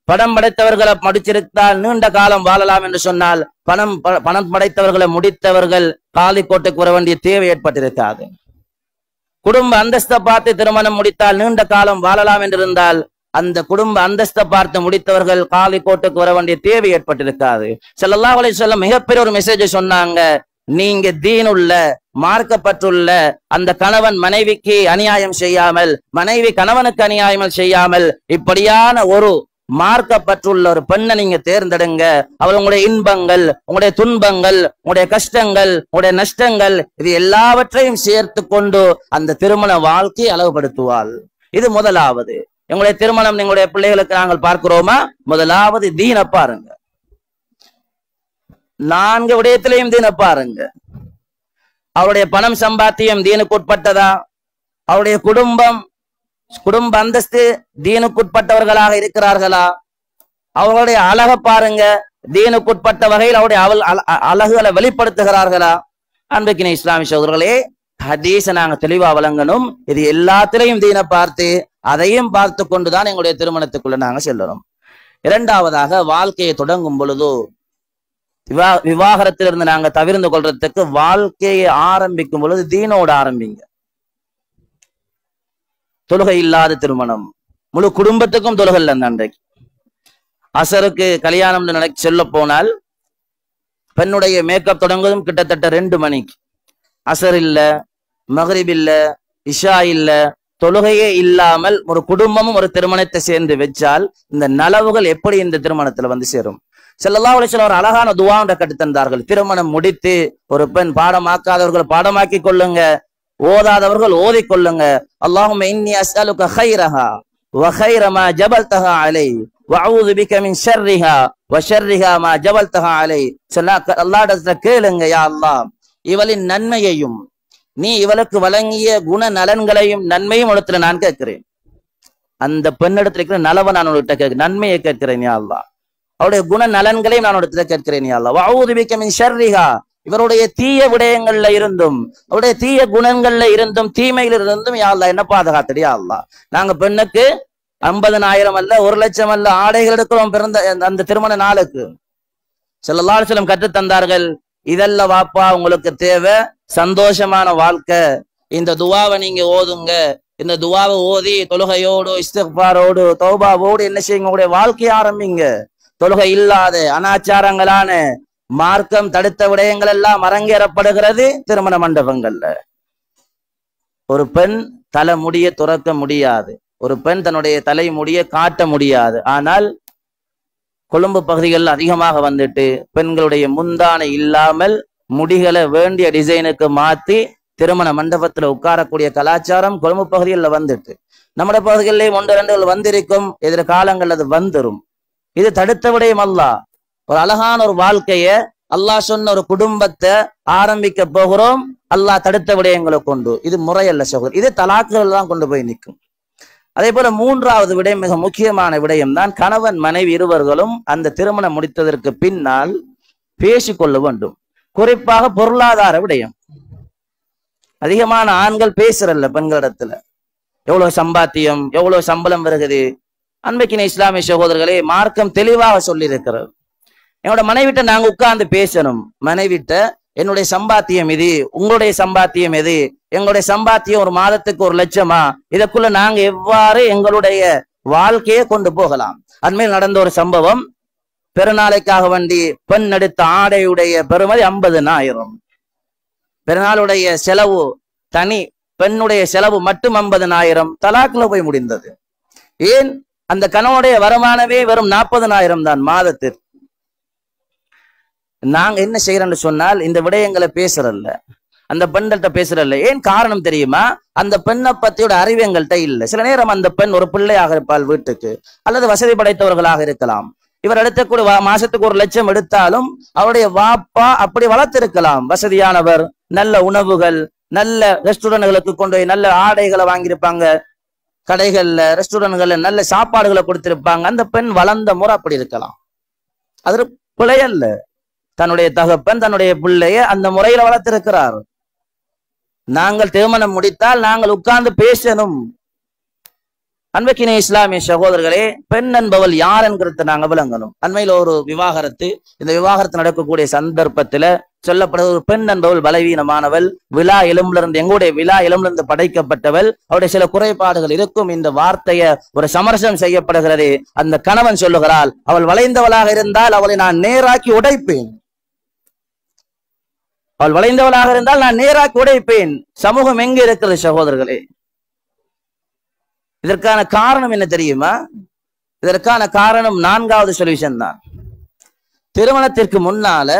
பணம் படைத்தவர்களை முடிச்சிருந்தால் நீண்ட காலம் வாழலாம் என்று சொன்னால், பணம் படைத்தவர்களை முடித்தவர்கள் காலி கோட்டுக்கு வர வேண்டிய தேவை ஏற்பட்டிருக்காது. குடும்ப அந்தஸ்தை பார்த்து திருமணம் முடித்தால் நீண்ட காலம் வாழலாம் என்றிருந்தால், அந்த குடும்ப அந்தஸ்தை பார்த்து முடித்தவர்கள் காலி கோட்டுக்கு வர வேண்டிய தேவை ஏற்பட்டிருக்காது. ஸல்லல்லாஹு அலைஹி வஸல்லம் மிகப்பெரிய ஒரு மெசேஜ் சொன்னாங்க, நீங்க தீனுள்ள மார்க்கப்பட்டுள்ள அந்த கணவன் மனைவிக்கு அநியாயம் செய்யாமல், மனைவி கணவனுக்கு அநியாயம் செய்யாமல், இப்படியான ஒரு மார்க்கப்பட்டுள்ள ஒரு பெண்ணை நீங்க தேர்ந்தெடுங்க. அவள் உங்களுடைய இன்பங்கள், உங்களுடைய துன்பங்கள், உங்களுடைய கஷ்டங்கள், உங்களுடைய நஷ்டங்கள், இது எல்லாவற்றையும் சேர்த்து கொண்டு அந்த திருமண வாழ்க்கையை அழகுபடுத்துவாள். இது முதலாவது. எங்களுடைய திருமணம் எங்களுடைய பிள்ளைகளுக்கு நாங்கள் பார்க்கிறோமா? முதலாவது தீன பாருங்க. 4 விடயத்திலையும் தீன பாருங்க. அவருடைய பணம் சம்பாத்தியம் தீனுக்கு உட்பட்டதா? அவருடைய குடும்ப அந்தஸ்து தீனுக்குட்பட்டவர்களாக இருக்கிறார்களா? அவர்களுடைய அழகை பாருங்க, தீனுக்குட்பட்ட வகையில் அவருடைய அழகுகளை வெளிப்படுத்துகிறார்களா? அன்பிக்கின இஸ்லாமிய சகோதரர்களே, ஹதீஸை நாங்க தெளிவா வழங்கணும். இது எல்லாத்திலையும் தீனை பார்த்து அதையும் பார்த்து கொண்டுதான் எங்களுடைய திருமணத்துக்குள்ள நாங்க செல்லணும். இரண்டாவதாக, வாழ்க்கையை தொடங்கும் பொழுது விவாகரத்திலிருந்து நாங்க தவிர்த்து கொள்றதுக்கு வாழ்க்கையை ஆரம்பிக்கும் பொழுது தீனோடு ஆரம்பிங்க. தொழுகை இல்லாத திருமணம், முழு குடும்பத்துக்கும் தொழுகை இல்லை. அன்றைக்கு அசருக்கு கல்யாணம் சொல்ல போனால் பெண்ணுடைய மேக்கப் தொடங்குவதும் கிட்டத்தட்ட 2 மணிக்கு. அசர் இல்ல, மக்ரிப் இல்ல, இஷா இல்ல, தொழுகையே இல்லாமல் ஒரு குடும்பமும் ஒரு திருமணத்தை சேர்ந்து வச்சால் இந்த நலவுகள் எப்படி இந்த திருமணத்துல வந்து சேரும்? ஸல்லல்லாஹு அலைஹி வஸல்லம் ஒரு அழகான துஆ ஒன்றை கற்றுத் தந்தார்கள். திருமணம் முடித்து ஒரு பெண் பாடமாக்காதவர்கள் பாடமாக்கி கொள்ளுங்க, ஓதாதவர்கள் ஓதிக்கொள்ளுங்க. அல்லாஹும்ம இன்னி அஸ்அலுக கைரஹா வ கைர மா ஜபல்தஹா அலை வ அஊது பிக மின் ஷர்ரிஹா வ ஷர்ரிஹா மா ஜபல்தஹா அலை. அல்லாஹ்விடத்துல கேளுங்க, யா அல்லாஹ் இவளின் நன்மையையும் நீ இவளுக்கு வழங்கிய குண நலன்களையும் நன்மையும் இடத்துல நான் கேட்கிறேன். அந்த பெண்ணிடத்துல இருக்கிற நலவை நான் உன்கிட்ட கேட்கிறேன், நன்மையை கேட்கிறேன் யா அல்லாஹ். அவருடைய குண நலன்களையும் நான் இடத்துல கேட்கிறேன் யா அல்லாஹ். வஅஊது பிக மின் ஷர்ரிஹா, இவருடைய தீய விடயங்கள்ல இருந்தும் அவருடைய தீய குணங்கள்ல இருந்தும் தீமையில இருந்தும் யா அல்லாஹ் என்ன பாதுகாத்துடு யா அல்லாஹ். நாங்க பெண்ணுக்கு 50,000 அல்ல 1,00,000 அல்ல ஆடைகள் எடுக்கிறோம் பிறந்த அந்த திருமண நாளுக்கு. ஸல்லல்லாஹு அலைஹி வஸல்லம் கற்று தந்தார்கள், இதெல்லாம் வாப்பா உங்களுக்கு தேவை சந்தோஷமான வாழ்க்கை, இந்த துவாவை நீங்க ஓதுங்க, இந்த துவாவை ஓதி தொழுகையோடு இஸ்திக்பாரோடு தௌபாவோடு என்ன செய்யுங்க, உங்களுடைய வாழ்க்கையை ஆரம்பிங்க. தொழுகை இல்லாத அனாச்சாரங்களான மார்க்கம் தடுத்த விடயங்கள் எல்லாம் அரங்கேறப்படுகிறது திருமண மண்டபங்கள்ல. ஒரு பெண் தலை முடிய துறக்க முடியாது, ஒரு பெண் தன்னுடைய தலை முடிய காட்ட முடியாது. ஆனால் கொழும்பு பகுதிகளில் அதிகமாக வந்துட்டு பெண்களுடைய முந்தானை இல்லாமல் முடிகளை வேண்டிய டிசைனுக்கு மாத்தி திருமண மண்டபத்துல உட்காரக்கூடிய கலாச்சாரம் கொழும்பு பகுதிகளில் வந்துட்டு நம்முடைய பகுதிகளிலேயும் 1-2 வந்திருக்கும், எதிர்காலங்கள் அது வந்துரும். இது தடுத்த விடயம் அல்லாஹ். ஒரு அழகான ஒரு வாழ்க்கைய அல்லாஹ் சொன்ன ஒரு குடும்பத்தை ஆரம்பிக்க போகிறோம், அல்லாஹ் தடுத்த விடயங்களை கொண்டு. இது முறையல்ல சகோதரர், இது தலாக்குகள் தான் கொண்டு போய் நிற்கும். அதே போல 3வது விடயம், மிக முக்கியமான விடயம் தான், கணவன் மனைவி இருவர்களும் அந்த திருமணம் முடித்ததற்கு பின்னால் பேசிக்கொள்ள வேண்டும். குறிப்பாக பொருளாதார விடயம். அதிகமான ஆண்கள் பேசுறல்ல பெண்களிடத்துல, எவ்வளவு சம்பாத்தியம் எவ்வளவு சம்பளம் வருகிறது. அன்பிக்கின இஸ்லாமிய சகோதரர்களே, மார்க்கம் தெளிவாக சொல்லி இருக்கிறது. என்னோட மனைவிட்ட நாங்க உட்கார்ந்து பேசணும். மனைவிட்ட என்னுடைய சம்பாத்தியம் இது, உங்களுடைய சம்பாத்தியம் எது, எங்களுடைய சம்பாத்தியம் ஒரு மாதத்துக்கு 1,00,000, இதற்குள்ள நாங்க எவ்வாறு எங்களுடைய வாழ்க்கையை கொண்டு போகலாம். அண்மையில் நடந்த ஒரு சம்பவம், பெருநாளைக்காக வேண்டி பெண் எடுத்த ஆடையுடைய பெறுமதி 50,000. பெருநாளுடைய செலவு தனி, பெண்ணுடைய செலவு மட்டும் 50,000. தலாக்குல போய் முடிந்தது. ஏன்? அந்த கணவனுடைய வருமானமே வெறும் 40,000 தான் மாதத்திற்கு. நாங்க என்ன செய்யறோம்னு சொன்னால், இந்த விடயங்களை பேசுறல்ல, அந்த பெண்கள்கிட்ட பேசுறல்ல. ஏன் காரணம் தெரியுமா? அந்த பெண்ணை பத்தியோட அறிவு எங்கள்கிட்ட இல்லை. சில நேரம் அந்த பெண் ஒரு பிள்ளையாக இருப்பாள் வீட்டுக்கு, அல்லது வசதி படைத்தவர்களாக இருக்கலாம். இவர் எடுத்தக்கூடிய மாசத்துக்கு 1,00,000 எடுத்தாலும் அவருடைய வாப்பா அப்படி வளர்த்திருக்கலாம், வசதியானவர், நல்ல உணவுகள், நல்ல ரெஸ்டாரண்ட்களுக்கு கொண்டு போய் நல்ல ஆடைகளை வாங்கியிருப்பாங்க, கடைகள்ல ரெஸ்டாரண்ட்கள்ல நல்ல சாப்பாடுகளை கொடுத்திருப்பாங்க. அந்த பெண் வளர்ந்த முறை அப்படி இருக்கலாம், அது பிழையல்ல. தன்னுடைய தகப்பன் தன்னுடைய பிள்ளைய அந்த முறையில வளர்த்திருக்கிறார். நாங்கள் திருமணம் முடித்தால் நாங்கள் உட்கார்ந்து பேசணும். அன்பிக்கின இஸ்லாமிய சகோதரர்களே, பெண் என்பவள் யார் என்கிறத நாங்கள் விளங்கணும். அண்மையில ஒரு விவாகரத்து, இந்த விவாகரத்து நடக்கக்கூடிய சந்தர்ப்பத்துல சொல்லப்படுற ஒரு பெண் என்பவள் பலவீனமானவள், விழா எலும்பிலிருந்து, எங்களுடைய விழா எலும்பிலிருந்து படைக்கப்பட்டவள், அவருடைய சில குறைபாடுகள் இருக்கும். இந்த வார்த்தையை ஒரு சமரசம் செய்யப்படுகிறது. அந்த கணவன் சொல்லுகிறாள், அவள் வளைந்தவளாக இருந்தால் அவளை நான் நேராக்கி உடைப்பேன், அவள் வளைந்தவளாக இருந்தால் நான் நேராக்கி உடைப்பேன். சமூகம் எங்க இருக்கிறது சகோதரர்களே? இதற்கான காரணம் என்ன தெரியுமா? இதற்கான காரணம் 4வது சொல்யூஷன் தான். திருமணத்திற்கு முன்னால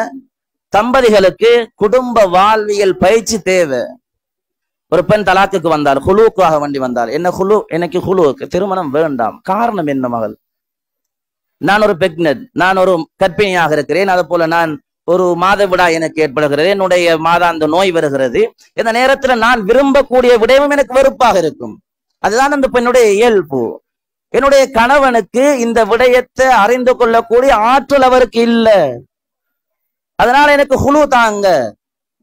தம்பதிகளுக்கு குடும்ப வாழ்வியல் பயிற்சி தேவை. ஒரு பெண் தலாக்குக்கு வந்தால், குழுவுக்காக வேண்டி வந்தால், என்ன குழு, எனக்கு குழுவுக்கு திருமணம் வேண்டாம். காரணம் என்ன மகள்? நான் ஒரு பிரெக்னன்ட், நான் ஒரு கர்ப்பிணியாக இருக்கிறேன், அது போல நான் ஒரு மாதவிடா எனக்கு ஏற்படுகிறது, என்னுடைய மாதாந்த நோய் வருகிறது. இந்த நேரத்துல நான் விரும்பக்கூடிய விடயமும் எனக்கு வெறுப்பாக இருக்கும். அதுதான் அந்த பெண்ணுடைய இயல்பு. என்னுடைய கணவனுக்கு இந்த விடயத்தை அறிந்து கொள்ளக்கூடிய ஆற்றல் அவருக்கு இல்லை. அதனால எனக்கு குழு தாங்க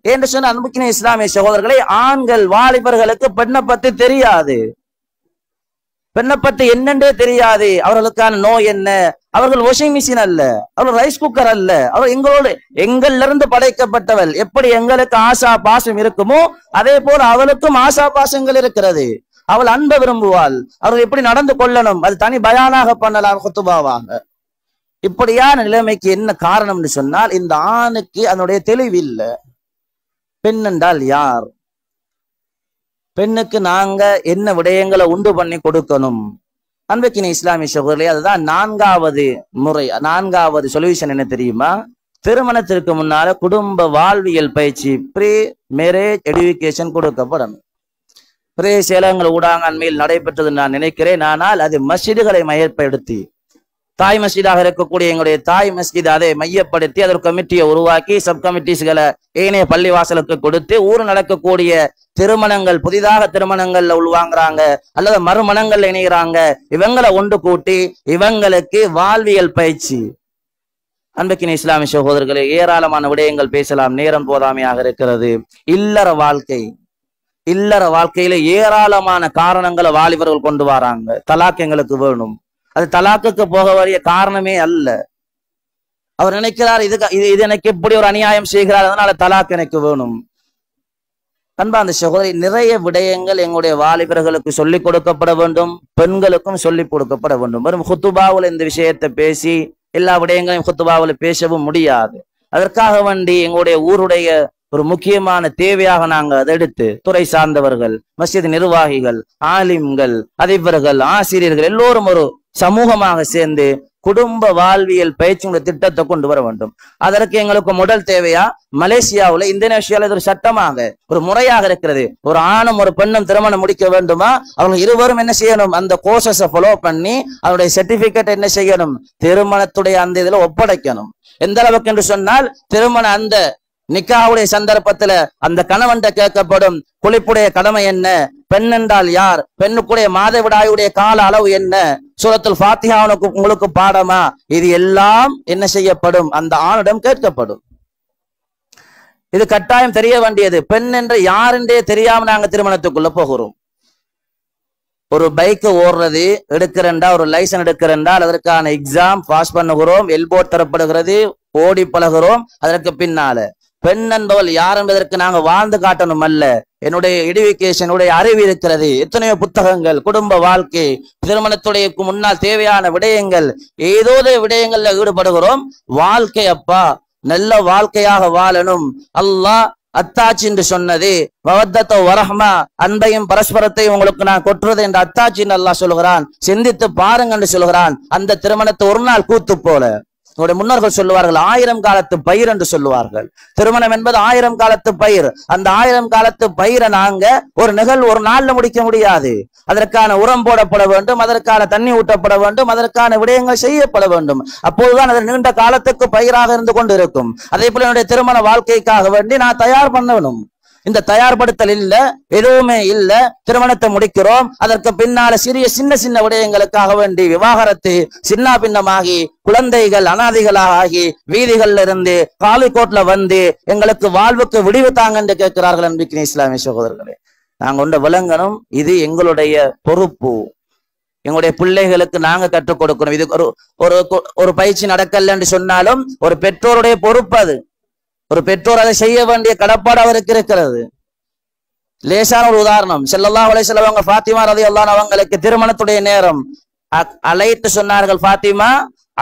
என்று சொன்ன அன்புக்கின இஸ்லாமிய சகோதரர்களை, ஆண்கள் வாலிபர்களுக்கு பெண்ணை பத்தி தெரியாது, பெண்ணை பத்தி என்னென்றே தெரியாது. அவர்களுக்கான நோய் என்ன? அவர்கள் வாஷிங் மிஷின் அல்ல, அவர்கள் ரைஸ் குக்கர் அல்ல, அவர் எங்களோடு எங்கள்ல இருந்து படைக்கப்பட்டவள். எப்படி எங்களுக்கு ஆசா பாசம் இருக்குமோ அதே போல அவளுக்கும் ஆசா பாசங்கள் இருக்கிறது. அவள் அன்பை விரும்புவாள். அவர்கள் எப்படி நடந்து கொள்ளணும் அது தனி பயானாக பண்ணலாம், குத்துபாவாக. இப்படியான நிலைமைக்கு என்ன காரணம் சொன்னால், இந்த ஆணுக்கு அதனுடைய தெளிவு இல்லை. பெண் என்றால் யார்? பெண்ணுக்கு நாங்க என்ன விடயங்களை உண்டு பண்ணி கொடுக்கணும்? அன்பிக்கின இஸ்லாமிய சகோதரர்களே, அதுதான் 4வது முறை, 4வது சொல்யூஷன் என்ன தெரியுமா? திருமணத்திற்கு முன்னால குடும்ப வாழ்வியல் பயிற்சி, ப்ரீ மேரேஜ் எடுகேஷன் கொடுக்கப்படணும். பிரே சேலங்கள் ஊடாக அண்மையில் நடைபெற்றது நான் நினைக்கிறேன். ஆனால் அது மஸ்ஜிதுகளை மையப்படுத்தி, தாய் மஸ்ஜிதாக இருக்கக்கூடிய எங்களுடைய தாய் மஸ்ஜித் அதை மையப்படுத்தி அதற்கு கமிட்டியை உருவாக்கி சப் கமிட்டிஸ்களை ஏனைய பள்ளிவாசலுக்கு கொடுத்து ஊர் நடக்கக்கூடிய திருமணங்கள், புதிதாக திருமணங்கள்ல உள்வாங்குறாங்க அல்லது மறுமணங்கள்ல இணைகிறாங்க, இவங்களை ஒன்று கூட்டி இவங்களுக்கு வாழ்வியல் பயிற்சி. அன்புக்கின் இஸ்லாமிய சகோதரர்களே, ஏராளமான விடயங்கள் பேசலாம், நேரம் போதாமையாக இருக்கிறது. இல்லற வாழ்க்கையில ஏராளமான காரணங்களை வாலிபர்கள் கொண்டு வராங்க. தலாக் எங்களுக்கு வேணும், அது தலாக்குக்கு போக வரிய காரணமே அல்ல. அவர் நினைக்கிறார் இது எனக்கு எப்படி ஒரு அநியாயம் செய்கிறார், அதனால தலாக் எனக்கு வேணும். அன்பார்ந்த சகோதரி, நிறைய விடயங்கள் எங்களுடைய வாலிபர்களுக்கு சொல்லிக் கொடுக்கப்பட வேண்டும், பெண்களுக்கும் சொல்லிக் கொடுக்கப்பட வேண்டும். வெறும் ஹுத்துபாவில் இந்த விஷயத்தை பேசி எல்லா விடயங்களையும் ஹுத்துபாவில் பேசவும் முடியாது. அதற்காக வேண்டி எங்களுடைய ஊருடைய ஒரு முக்கியமான தேவையாக நாங்கள் அதை எடுத்து துறை சார்ந்தவர்கள், மஸ்ஜித் நிர்வாகிகள், ஆலிம்கள், அதிபர்கள், ஆசிரியர்கள் எல்லோரும் ஒரு சமூகமாக சேர்ந்து குடும்ப வாழ்வியல் பயிற்சியுடைய திட்டத்தை கொண்டு வர வேண்டும். அதற்கு எங்களுக்கு முதல் தேவையா, மலேசியாவில் இந்தோனேஷியாவில் இது ஒரு சட்டமாக ஒரு முறையாக இருக்கிறது. ஒரு ஆணும் ஒரு பெண்ணும் திருமணம் முடிக்க வேண்டுமா, அவங்க இருவரும் என்ன செய்யணும், அந்த கோர்சஸை ஃபாலோ பண்ணி அவருடைய சர்டிபிகேட் என்ன செய்யணும், திருமணத்துடைய அந்த இதுல ஒப்படைக்கணும். எந்த அளவுக்கு என்று சொன்னால், திருமண அந்த நிக்காவுடைய சந்தர்ப்பத்துல அந்த கணவன்கிட்ட கேட்கப்படும் குளிப்புடைய கடமை என்ன, பெண் என்றால் யார், பெண்ணுக்குடைய மாதவிடாயுடைய கால அளவு என்ன, சூரத்துல் ஃபாத்திஹாவுக்கு உங்களுக்கு பாடமா, இது எல்லாம் என்ன செய்யப்படும், அந்த ஆணிடம் கேட்கப்படும். இது கட்டாயம் தெரிய வேண்டியது. பெண் என்று யார் என்றே தெரியாம நாங்க திருமணத்துக்குள்ள போகிறோம். ஒரு பைக் ஓடுறது எடுக்கிறண்டா, ஒரு லைசன்ஸ் எடுக்கிறண்டால் அதற்கான எக்ஸாம் பாஸ் பண்ணுகிறோம், எல்போர்ட் தரப்படுகிறது, ஓடி பழகிறோம். அதற்கு பின்னால பெண் என்பவள் யார் என்பதற்கு நாங்க வாழ்ந்து காட்டணும் அல்ல, என்னுடைய எடுகேஷனுடைய அறிவு இருக்கிறது, எத்தனையோ புத்தகங்கள், குடும்ப வாழ்க்கை, திருமணத்துடைய முன்னால் தேவையான விடயங்கள், ஏதோ விடயங்கள்ல ஈடுபடுகிறோம். வாழ்க்கை அப்பா நல்ல வாழ்க்கையாக வாழணும். அல்லாஹ் அத்தாட்சி என்று சொன்னது மவத்தத்தோ வரஹ்மா, அன்பையும் பரஸ்பரத்தையும் உங்களுக்கு நான் கொட்டுறது என்ற அத்தாட்சி என்று அல்லாஹ் சொல்லுகிறான். சிந்தித்து பாருங்க என்று சொல்லுகிறான். அந்த திருமணத்தை ஒரு நாள் கூத்து போல உங்களுடைய முன்னோர்கள் சொல்லுவார்கள், 1000 காலத்து பயிர் என்று சொல்லுவார்கள். திருமணம் என்பது 1000 காலத்து பயிர். அந்த 1000 காலத்து பயிரை நாங்க ஒரு நிகழ்வு ஒரு நாள்ல முடிக்க முடியாது. அதற்கான உரம் போடப்பட வேண்டும், அதற்கான தண்ணி ஊட்டப்பட வேண்டும், அதற்கான விடயங்கள் செய்யப்பட வேண்டும். அப்போதுதான் அது நீண்ட காலத்துக்கு பயிராக இருந்து கொண்டு இருக்கும். அதே போல என்னுடைய திருமண வாழ்க்கைக்காக வேண்டி நான் தயார் பண்ணணும். இந்த தயார்படுத்தல் இல்ல, எதுவுமே இல்ல. திருமணத்தை முடிக்கிறோம், அதற்கு பின்னால சின்ன சின்ன விடயங்களுக்காக வேண்டி விவாகரத்து, சின்ன பின்னமாகி குழந்தைகள் அனாதைகளாக ஆகி வீதிகள்ல இருந்து காலிக்கோட்ல வந்து எங்களுக்கு வாழ்வுக்கு விடிவு தாங்க என்று கேட்கிறார்கள். அன்பிற்கிற இஸ்லாமிய சகோதரர்களே, நாங்க ஒன்று விளங்கணும், இது எங்களுடைய பொறுப்பு. எங்களுடைய பிள்ளைகளுக்கு நாங்க கற்றுக் கொடுக்கணும். இது ஒரு பயிற்சி நடக்கல என்று சொன்னாலும் ஒரு பெற்றோருடைய பொறுப்பு. அது ஒரு பெற்றோர் அதை செய்ய வேண்டிய கடப்பாடு அவருக்கு இருக்கிறது. லேசான ஒரு உதாரணம், ஸல்லல்லாஹு அலைஹி வஸல்லம் அவங்க ஃபாத்திமா ரலியல்லாஹு அன்ஹா அவங்களுக்கு திருமணத்துடைய நேரம் அழைத்து சொன்னார்கள், ஃபாத்திமா,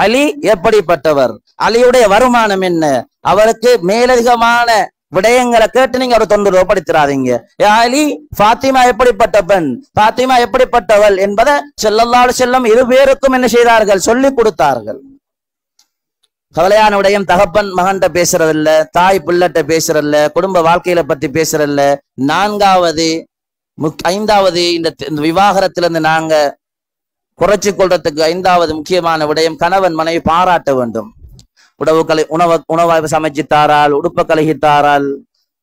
அலி எப்படிப்பட்டவர், அலியுடைய வருமானம் என்ன, அவருக்கு மேலதிகமான விடயங்களை கேட்டு நீங்க அவரை தொந்தரவுப்படுத்திடாதீங்க. அலி, ஃபாத்திமா எப்படிப்பட்ட பெண், ஃபாத்திமா எப்படிப்பட்டவள் என்பதை ஸல்லல்லாஹு அலைஹி வஸல்லம் இரு பேருக்கும் என்ன செய்தார்கள், சொல்லிக் கொடுத்தார்கள். கவலையான விடயம், தகப்பன் மகன்கிட்ட பேசுறதில்ல, தாய் பிள்ளட்ட பேசுறதில்ல, குடும்ப வாழ்க்கையில பத்தி பேசுறதில்ல. 4வது 5வது இந்த விவாகரத்திலிருந்து நாங்க குறைச்சி கொள்றதுக்கு 5வது முக்கியமான விடயம், கணவன் மனைவி பாராட்ட வேண்டும். உணவை சமைச்சு தாரால், உடுப்ப கலகி தாரால்,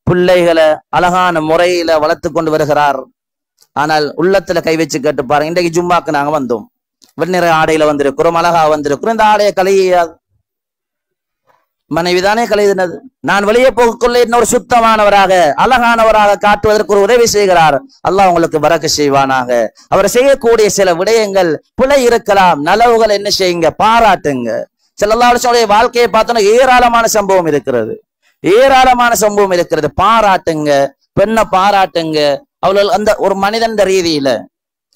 பிள்ளைகளை அழகான முறையில வளர்த்து கொண்டு வருகிறார். ஆனால் உள்ளத்துல கை வச்சு கேட்டு பாருங்க, இன்றைக்கு ஜும்மாக்கு நாங்க வந்தோம், வெண்ணிற ஆடையில வந்திருக்கிறோம், அழகா வந்திருக்கிறோம், இந்த ஆடையை கலையாது மனைவிதானே கலையினது. நான் வெளியே போகக்குள்ள இன்னொரு சுத்தமானவராக அழகானவராக காட்டுவதற்கு ஒரு உதவி செய்கிறார். அல்லாஹ் உங்களுக்கு பரக்க செய்வானாக. அவர் செய்யக்கூடிய சில விடயங்கள் பிழை இருக்கலாம், நலவுகள் என்ன செய்யுங்க, பாராட்டுங்க. ஸல்லல்லாஹு அலைஹி வஸல்லம் வாழ்க்கையை பார்த்தோன்னா ஏராளமான சம்பவம் இருக்கிறது, ஏராளமான சம்பவம் இருக்கிறது. பாராட்டுங்க, பெண்ணை பாராட்டுங்க. அவள் அந்த ஒரு மனிதன் ரீதியில,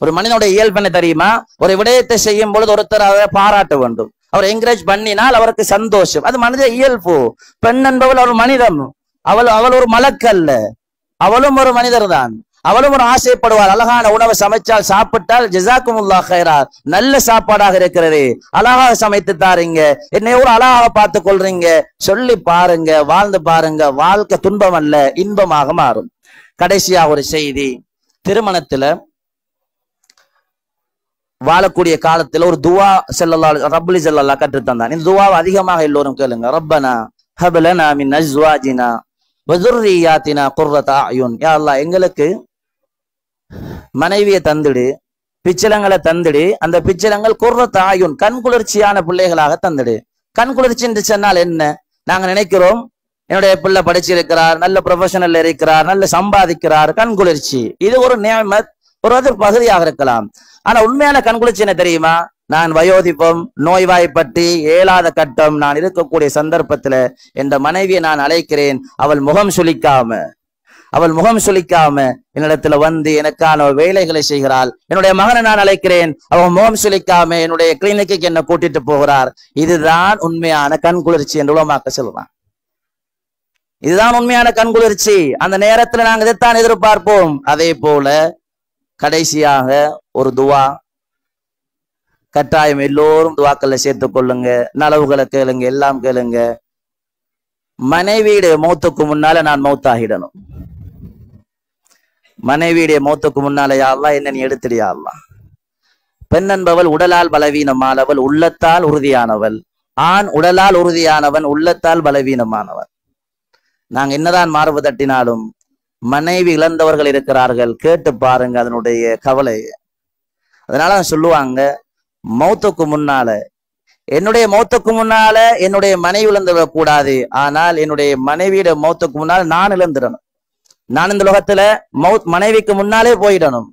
ஒரு மனிதனுடைய இயல்பு என்ன தெரியுமா, ஒரு விடயத்தை செய்யும் பொழுது ஒருத்தர் அதை பாராட்ட வேண்டும். அவர் என்கரேஜ் பண்ணினால் அவருக்கு சந்தோஷம், அது மனித இயல்பு. பெண் என்பவள் ஒரு மனிதன், அவள் ஒரு மலக்கல்ல, அவளும் ஒரு மனிதர் தான். அவளும் ஒரு ஆசைப்படுவாள். அழகான உணவை சமைச்சால் சாப்பிட்டால் ஜஸாக்குமுல்லாஹ் கைரா, நல்ல சாப்பாடாக இருக்கிறது, அழகாக சமைத்து தாரீங்க, என்னை ஒரு அழகாக பார்த்து கொள்றீங்க, சொல்லி பாருங்க, வாழ்ந்து பாருங்க. வாழ்க்கை துன்பம் அல்ல, இன்பமாக மாறும். கடைசியா ஒரு செய்தி, திருமணத்துல வாழக்கூடிய காலத்துல ஒரு துவா ஸல்லல்லாஹு ரப்பலி ஸல்லல்லாஹு கற்று தந்தான். இந்த துவாவை அதிகமாக எல்லோரும் கேளுங்க. ரப்பனா ஹப் லனா மின் அஸ்வாஜினா வ ذُرِّيَّاتِنَا قُرَّةَ أَعْيُنٍ. யா அல்லாஹ் எங்களுக்கு மனைவியை தந்துடு, பிச்சலங்களை தந்துடு, அந்த பிச்சலங்கள் குர்ரத் ஆயுன் கண் குளிர்ச்சியான பிள்ளைகளாக தந்துடு. கண் குளிர்ச்சி என்று சொன்னால் என்ன? நாங்க நினைக்கிறோம் என்னுடைய பிள்ளை படிச்சிருக்கிறார், நல்ல ப்ரொஃபஷனல் இருக்கிறார், நல்ல சம்பாதிக்கிறார், கண் குளிர்ச்சி. இது ஒரு நியமத், ஒரு பகுதியாக இருக்கலாம். ஆனா உண்மையான கண் குளிர்ச்சி என்ன தெரியுமா? நான் வயோதிபம், நோய்வாய்ப்பட்டு ஏலாத கட்டம் நான் இருக்கக்கூடிய சந்தர்ப்பத்துல என்ற மனைவியை நான் அழைக்கிறேன். அவள் முகம் சுளிக்காம என்னிடத்துல வந்து எனக்கான வேலைகளை செய்கிறாள். என்னுடைய மகனை நான் அழைக்கிறேன், அவன் முகம் சுளிக்காம என்னுடைய கிளினிக்கு என்ன கூட்டிட்டு போகிறார். இதுதான் உண்மையான கண் குளிர்ச்சி என்று உலமாக்க சொல்றான். இதுதான் உண்மையான கண் குளிர்ச்சி. அந்த நேரத்துல நாங்கள் இதைத்தான் எதிர்பார்ப்போம். அதே போல கடைசியாக ஒரு துவா கட்டாயம் எல்லோரும் துவாக்கல்ல சேர்த்துக் கொள்ளுங்க. நலவுகளை கேளுங்க, எல்லாம் கேளுங்க. மனைவியுடைய மௌத்துக்கு முன்னால நான் மௌத்தாகிடணும். மனைவியுடைய மௌத்துக்கு முன்னால யா அல்லாஹ் என்ன நீ எடுத்துடு யா அல்லாஹ். பெண் என்பவள் உடலால் பலவீனமானவள், உள்ளத்தால் உறுதியானவள். ஆண் உடலால் உறுதியானவன், உள்ளத்தால் பலவீனமானவன். நாங்க என்னதான் மார்பு தட்டினாலும் மனைவி இழந்தவர்கள் இருக்கிறார்கள். கேட்டு பாருங்க அதனுடைய கவலை. அதனால சொல்லுவாங்க, மௌத்துக்கு முன்னால என்னுடைய மௌத்துக்கு முன்னால என்னுடைய மனைவி இழந்து கூடாது, ஆனால் என்னுடைய மனைவியோட மௌத்துக்கு முன்னால நான் இழந்துடணும். நான் இந்த உலகத்துல மனைவிக்கு முன்னாலே போயிடணும்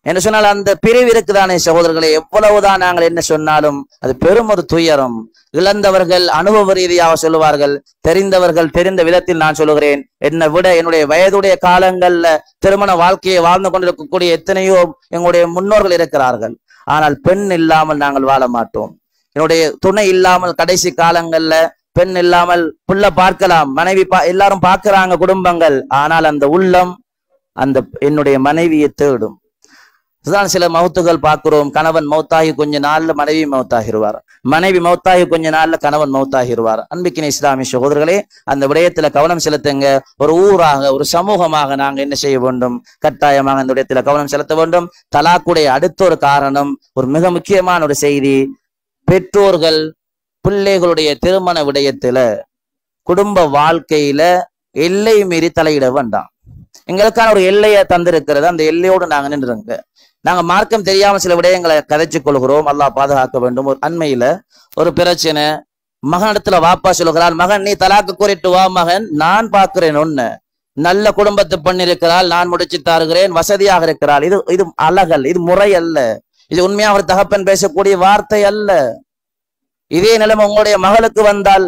என்று சொன்னால் அந்த பிரிவு இருக்குதானே சகோதரர்களே. எவ்வளவுதான் நாங்கள் என்ன சொன்னாலும் அது பெரும் ஒரு துயரம். இழந்தவர்கள் அனுபவ ரீதியாக சொல்லுவார்கள், தெரிந்தவர்கள் தெரிந்த விதத்தில் நான் சொல்லுகிறேன். என்னை விட என்னுடைய வயதுடைய காலங்கள்ல திருமண வாழ்க்கையை வாழ்ந்து கொண்டிருக்கக்கூடிய எத்தனையோ எங்களுடைய முன்னோர்கள் இருக்கிறார்கள். ஆனால் பெண் இல்லாமல் நாங்கள் வாழ மாட்டோம். என்னுடைய துணை இல்லாமல் கடைசி காலங்கள்ல பெண் இல்லாமல் புள்ள பார்க்கலாம், மனைவி எல்லாரும் பார்க்கிறாங்க குடும்பங்கள். ஆனால் அந்த உள்ளம் அந்த என்னுடைய மனைவியை தேடும். இதுதான் சில மௌத்துகள் பார்க்கிறோம். கணவன் மௌத்தாகி கொஞ்ச நாள்ல மனைவி மௌத்தாகிடுவார், மனைவி மௌத்தாகி கொஞ்ச நாள்ல கணவன் மௌத்தாகிடுவார். அன்பிக்கின இஸ்லாமிய சகோதரர்களே, அந்த விடயத்துல கவனம் செலுத்துங்க. ஒரு ஊராக ஒரு சமூகமாக நாங்க என்ன செய்ய வேண்டும்? கட்டாயமாக இந்த விடயத்துல கவனம் செலுத்த வேண்டும். தலாக்குடைய அடுத்த ஒரு காரணம், ஒரு மிக முக்கியமான ஒரு செய்தி, பெற்றோர்கள் பிள்ளைகளுடைய திருமண விடயத்துல குடும்ப வாழ்க்கையில எல்லை மீறி தலையிட வேண்டாம். எங்களுக்கான ஒரு எல்லையை தந்திருக்கிறது, அந்த எல்லையோடு நாங்க நின்றுங்க. நாங்க மார்க்கம் தெரியாம சில விடயங்களை கதைச்சு கொள்கிறோம். அல்லாஹ் பாதுகாக்க வேண்டும். ஒரு அண்மையில ஒரு பிரச்சனை, மகனிடத்துல வாப்பா சொல்லுகிறார், மகன் நீ தலாக்கு கூறிட்டு வா மகன், நான் பார்க்கிறேன் ஒண்ணு நல்ல குடும்பத்தை பண்ணிருக்கிறாள், நான் முடிச்சு தாருகிறேன், வசதியாக இருக்கிறாள். இது அழகல், இது முறை அல்ல. இது உண்மையா ஒரு தகப்பன் பேசக்கூடிய வார்த்தை அல்ல. இதே நிலைமை உங்களுடைய மகளுக்கு வந்தால்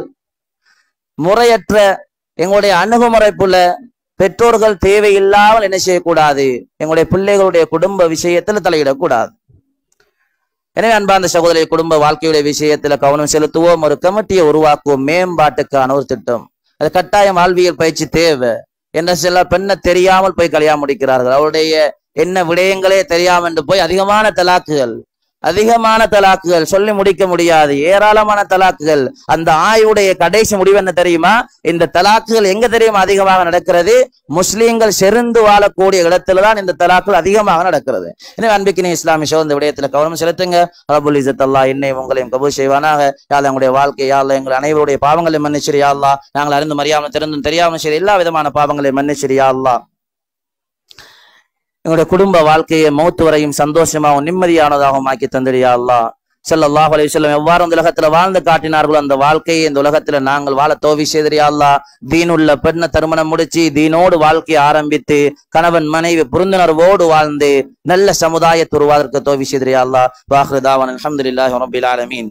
முறையற்ற எங்களுடைய அணுகுமுறை போல பெற்றோர்கள் தேவையில்லாமல் என்ன செய்யக்கூடாது? எங்களுடைய பிள்ளைகளுடைய குடும்ப விஷயத்துல தலையிடக்கூடாது. எனவே அன்பார்ந்த சகோதரி, குடும்ப வாழ்க்கையுடைய விஷயத்துல கவனம் செலுத்துவோம். ஒரு கமிட்டியை உருவாக்குவோம், மேம்பாட்டுக்கான ஒரு திட்டம். அது கட்டாயம் வாழ்வியல் பயிற்சி தேவை. என்ன சில பெண்ணை தெரியாமல் போய் கல்யாணம் முடிக்கிறார்கள். அவருடைய என்ன விடயங்களே தெரியாமல் என்று போய் அதிகமான தலாக்குகள் சொல்லி முடிக்க முடியாது, ஏராளமான தலாக்குகள். அந்த ஆயுடைய கடைசி முடிவு என்ன தெரியுமா? இந்த தலாக்குகள் எங்க தெரியுமா அதிகமாக நடக்கிறது? முஸ்லீம்கள் செறிந்து வாழக்கூடிய இடத்துலதான் இந்த தலாக்குகள் அதிகமாக நடக்கிறது. எனவே அன்பிக்கினே இஸ்லாமிய சகோதர விடயத்துல கவனம் செலுத்துங்க. ரப்புல் இஸ்ஸத் அல்லாஹ் என்னையும் உங்களையும் கபூல் செய்வானாக. யா அல்லாஹ் எங்களுடைய வாழ்க்கை, யா அல்லாஹ் எங்கள் அனைவருடைய பாவங்களை மன்னிச்சிரு யா அல்லாஹ். நாங்கள் அறிந்து மறியாமல் தெரிந்தும் தெரியாமல் சரி எல்லா விதமான பாவங்களை மன்னிச்சிரு யா அல்லாஹ். எங்களுடைய குடும்ப வாழ்க்கையை மௌத்து வரையும் சந்தோஷமாகவும் நிம்மதியானதாகவும் ஆக்கி தந்திரு யா அல்லாஹ். ஸல்லல்லாஹு அலைஹி வஸல்லம் எவ்வாறு இந்த உலகத்துல வாழ்ந்து காட்டினார்களோ அந்த வாழ்க்கையை இந்த உலகத்துல நாங்கள் வாழ தௌஃபீக் செய்திரு யா அல்லாஹ். தீனுள்ள பெண்ணை திருமணம் முடிச்சு தீனோடு வாழ்க்கையை ஆரம்பித்து கணவன் மனைவி புரிந்துணர்வோடு வாழ்ந்து நல்ல சமுதாயத்தை உருவாதற்கு தௌஃபீக் செய்திரு யா அல்லாஹ். வாஹிரு தாவானா அல்ஹம்துலில்லாஹி ரப்பில் ஆலமீன்.